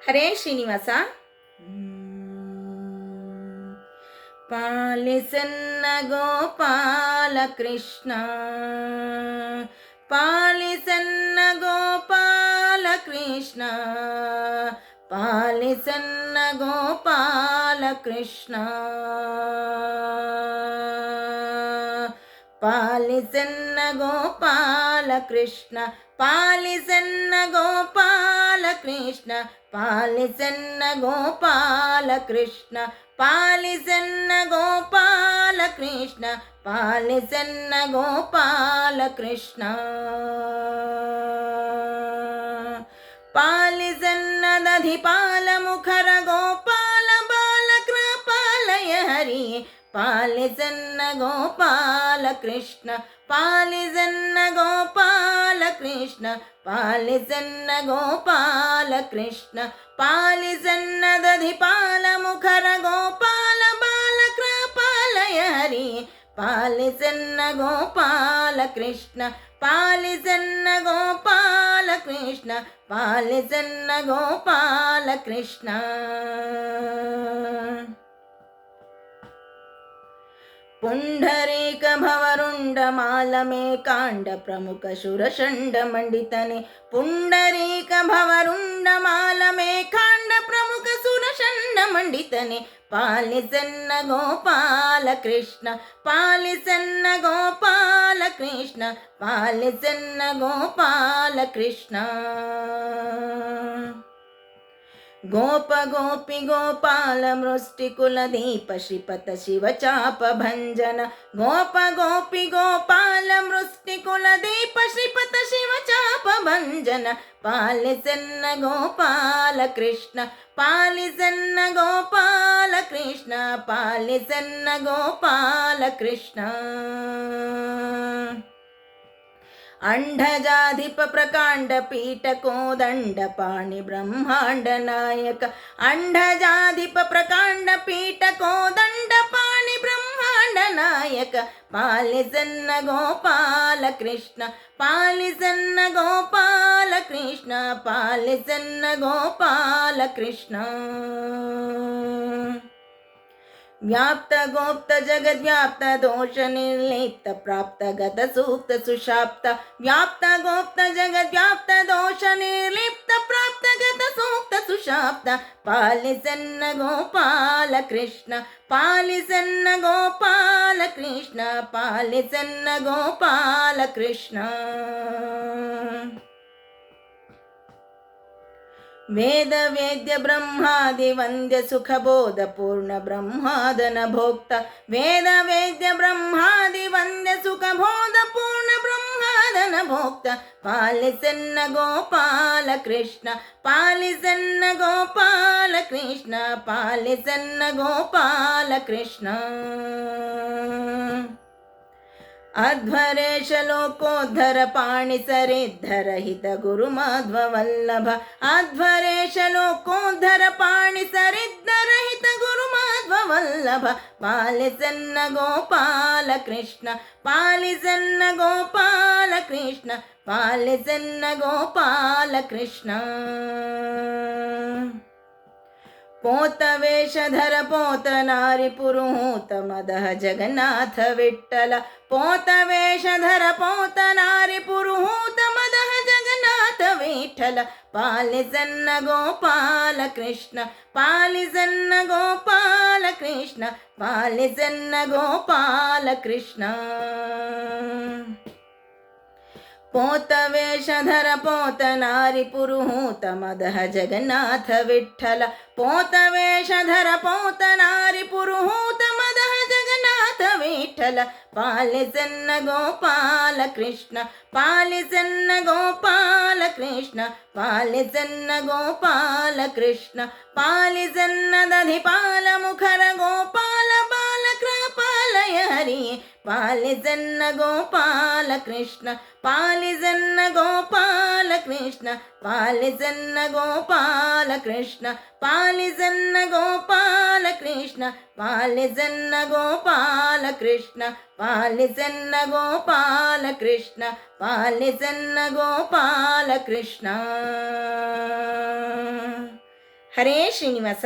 ಹರೇ ಶ್ರೀನಿವಾಸ. ಪಾಲಿಸನ್ನ ಗೋಪಾಲ ಕೃಷ್ಣ, ಪಾಲಿಸನ್ನ ಗೋಪಾಲ ಕೃಷ್ಣ, ಪಾಲಿಸನ್ನ ಗೋಪಾಲ ಕೃಷ್ಣ, ಪಾಲಿಸನ್ನ ಗೋಪಾಲ ಕೃಷ್ಣ, ಪಾಲಿಸನ್ನ ಗೋಪಾಲ ಕೃಷ್ಣ, ಪಾಲಿಸನ್ನ ಗೋಪಾಲ ಕೃಷ್ಣ, ಪಾಲಿಸನ್ನ ಗೋಪಾಲ ಕೃಷ್ಣ, ಪಾಲಿಸನ್ನ ಗೋಪಾಲ ಕೃಷ್ಣ, ಪಾಲಿಸನ್ನ ದಧಿಪಾಲ ಮುಖರ ಗೋಪಾಲ ಬಾಲ ಕೃಪಾಲಯ ಹರಿ, ಪಾಲಿಸನ್ನ ಗೋಪಾಲ ಕೃಷ್ಣ, ಪಾಲಿಸನ್ನ ಗೋಪಾಲ ಕೃಷ್ಣ, ಪಾಲಿಸನ್ನ ಗೋಪಾಲ ಕೃಷ್ಣ, ಪಾಲಿಸನ್ನ ದಧಿಪಾಲ ಮುಖರ ಗೋಪಾಲ ಬಾಲ ಕೃಪಾಲಯ ಹರಿ, ಪಾಲಿಸನ್ನ ಗೋಪಾಲ ಕೃಷ್ಣ, ಪಾಲಿಸನ್ನ ಗೋಪಾಲ ಕೃಷ್ಣ, ಪಾಲಿಸನ್ನ ಗೋಪಾಲ ಕೃಷ್ಣ. ಪುಂಡರೀಕ ಭವರುಂಡ ಮಾಲಮೇ ಕಾಂಡ ಪ್ರಮುಖ ಶುರಷಂಡ ಮಂಡಿತನೆ, ಪುಂಡರೀಕ ಭವರುಂಡ ಮಾಲಮೇ ಕಾಂಡ ಪ್ರಮುಖ ಸುರಷಂಡ ಮಂಡಿತನೆ, ಪಾಲಿಸನ್ನ ಗೋಪಾಲ ಕೃಷ್ಣ, ಪಾಲಿಸನ್ನ ಗೋಪಾಲ ಕೃಷ್ಣ, ಪಾಲಿಸನ್ನ ಗೋಪಾಲ ಕೃಷ್ಣ. ಗೋಪ ಗೋಪಿ ಗೋಪಾಲ ಮೃಷ್ಟಿ ಕುಲದೀಪ ಶ್ರೀಪತ ಶಿವ ಚಾಪ ಭಂಜನ, ಗೋಪ ಗೋಪಿ ಗೋಪಾಲ ಮೃಷ್ಟಿ ಕುಲದೀಪ ಶ್ರೀಪತ ಶಿವ ಚಾಪ ಭಂಜನ, ಪಾಲಿಸನ್ನ ಗೋಪಾಲ ಕೃಷ್ಣ, ಪಾಲಿಸನ್ನ ಗೋಪಾಲ ಕೃಷ್ಣ, ಪಾಲಿಸನ್ನ ಗೋಪಾಲ ಕೃಷ್ಣ. ಅಂಡಜಾಧಿಪ ಪ್ರಕಾಂಡ ಪೀಠ ಕೋದಂಡ ಪಾಣಿ ಬ್ರಹ್ಮಾಂಡ ನಾಯಕ, ಅಂಡಜಾಧಿಪ ಪ್ರಕಾಂಡ ಪೀಠ ಕೋದಂಡ ಪಾಣಿ ಬ್ರಹ್ಮಾಂಡ ನಾಯಕ, ಪಾಲಿಸನ್ನ ಗೋಪಾಲ ಕೃಷ್ಣ, ಪಾಲಿಸನ್ನ ಗೋಪಾಲ ಕೃಷ್ಣ, ಪಾಲಿಸನ್ನ ಗೋಪಾಲ ಕೃಷ್ಣ. ವ್ಯಾಪ್ತ ಗೋಪ್ತ ಜಗದ್ವ್ಯಾಪ್ತ ದೋಷ ನಿರ್ಲಿಪ್ತ ಪ್ರಾಪ್ತ ಗತ ಸೂಕ್ತ ಸುಷಾಪ್ತ, ವ್ಯಾಪ್ತ ಗೋಪ್ತ ಜಗದ್ವ್ಯಾಪ್ತ ದೋಷ ನಿರ್ಲಿಪ್ತ ಪ್ರಾಪ್ತ ಗತ ಸೂಕ್ತ ಸುಷಾಪ್ತ, ಪಾಲಿಸನ್ನ ಗೋಪಾಲ ಕೃಷ್ಣ, ಪಾಲಿಸನ್ನ ಗೋಪಾಲ ಕೃಷ್ಣ, ಪಾಲಿಸನ್ನ ಗೋಪಾಲ ಕೃಷ್ಣ. ವೇದ ವೇದ್ಯ ಬ್ರಹ್ಮಾದಿ ವಂದ್ಯ ಸುಖ ಬೋಧ ಪೂರ್ಣ ಬ್ರಹ್ಮಾದನ ಭೋಕ್ತ, ವೇದ ವೇದ್ಯ ಬ್ರಹ್ಮಾದಿ ವಂದ್ಯ ಸುಖ ಬೋಧ ಪೂರ್ಣ ಬ್ರಹ್ಮಾದನ ಭೋಕ್ತ, ಪಾಲಿಸನ್ನ ಗೋಪಾಲ ಕೃಷ್ಣ, ಪಾಲಿಸನ್ನ ಗೋಪಾಲ ಕೃಷ್ಣ, ಪಾಲಿಸನ್ನ ಗೋಪಾಲ ಕೃಷ್ಣ. ಅಧ್ವರೇಶ ಲೋಕೋದ್ಧರ ಪಾಣಿ ಸರಿದ್ಧರ ಹಿತ ಗುರು ಮಾಧ್ವ ವಲ್ಲಭ, ಅಧ್ವರೇಶ ಲೋಕೋದ್ಧರ ಪಾಣಿ ಸರಿದ್ಧರ ಹಿತ ಗುರು ಮಾಧ್ವ ವಲ್ಲಭ, ಪಾಲಿಸನ್ನ ಗೋಪಾಲ ಕೃಷ್ಣ, ಪಾಲಿಸನ್ನ ಗೋಪಾಲ ಕೃಷ್ಣ, ಪಾಲಿಸನ್ನ ಗೋಪಾಲ ಕೃಷ್ಣ. ಪೋತ ವೇಷಧರ ಪೋತ ನಾರಿ ಪುರುಹೂತ ಮದಹ ಜಗನ್ನಾಥ ವಿಠಲ, ಪೋತ ವೇಷಧರ ಪೋತ ನಾರಿ ಪುರುಹೂತ ಮದಹ ಜಗನ್ನಾಥ ವಿಠಲ, ಪಾಲಿಸನ್ನ ಗೋಪಾಲ ಕೃಷ್ಣ, ಪಾಲಿಸನ್ನ ಗೋಪಾಲ ಕೃಷ್ಣ, ಪಾಲಿಸನ್ನ ಗೋಪಾಲ ಕೃಷ್ಣ. ಪೋತ ವೇಷಧರ ಪೋತ ನಾರಿ ಪುರುಹೂತ ಮದಹ ಜಗನ್ನಾಥ ವಿಠಲ, ಪೋತ ವೇಷಧರ ಪೋತ ನಾರಿ ಪುರುಹೂತ ಮದಹ ಜಗನ್ನಾಥ ವಿಠಲ, ಪಾಲಿಸನ್ನ ಗೋಪಾಲ ಕೃಷ್ಣ, ಪಾಲಿಸನ್ನ ಗೋಪಾಲ ಕೃಷ್ಣ, ಪಾಲಿಸನ್ನ ಗೋಪಾಲ ಕೃಷ್ಣ, ಪಾಲಿಸನ್ನ ದಧಿಪಾಲ ಮುಖರ ಗೋಪಾಲ ಬಾಲ ಕೃಪಾಲಯ ಹರಿ, ಪಾಲಿಸನ್ನ ಗೋಪಾಲ ಕೃಷ್ಣ, ಪಾಲಿಸನ್ನ ಗೋಪಾಲ ಕೃಷ್ಣ, ಪಾಲಿಸನ್ನ ಗೋಪಾಲ ಕೃಷ್ಣ, ಪಾಲಿಸನ್ನ ಗೋಪಾಲ ಕೃಷ್ಣ, ಪಾಲಿಸನ್ನ ಗೋಪಾಲ ಕೃಷ್ಣ, ಪಾಲಿಸನ್ನ ಗೋಪಾಲ ಕೃಷ್ಣ, ಪಾಲಿಸನ್ನ ಗೋಪಾಲ ಕೃಷ್ಣ. ಹರೇ ಶ್ರೀನಿವಾಸ.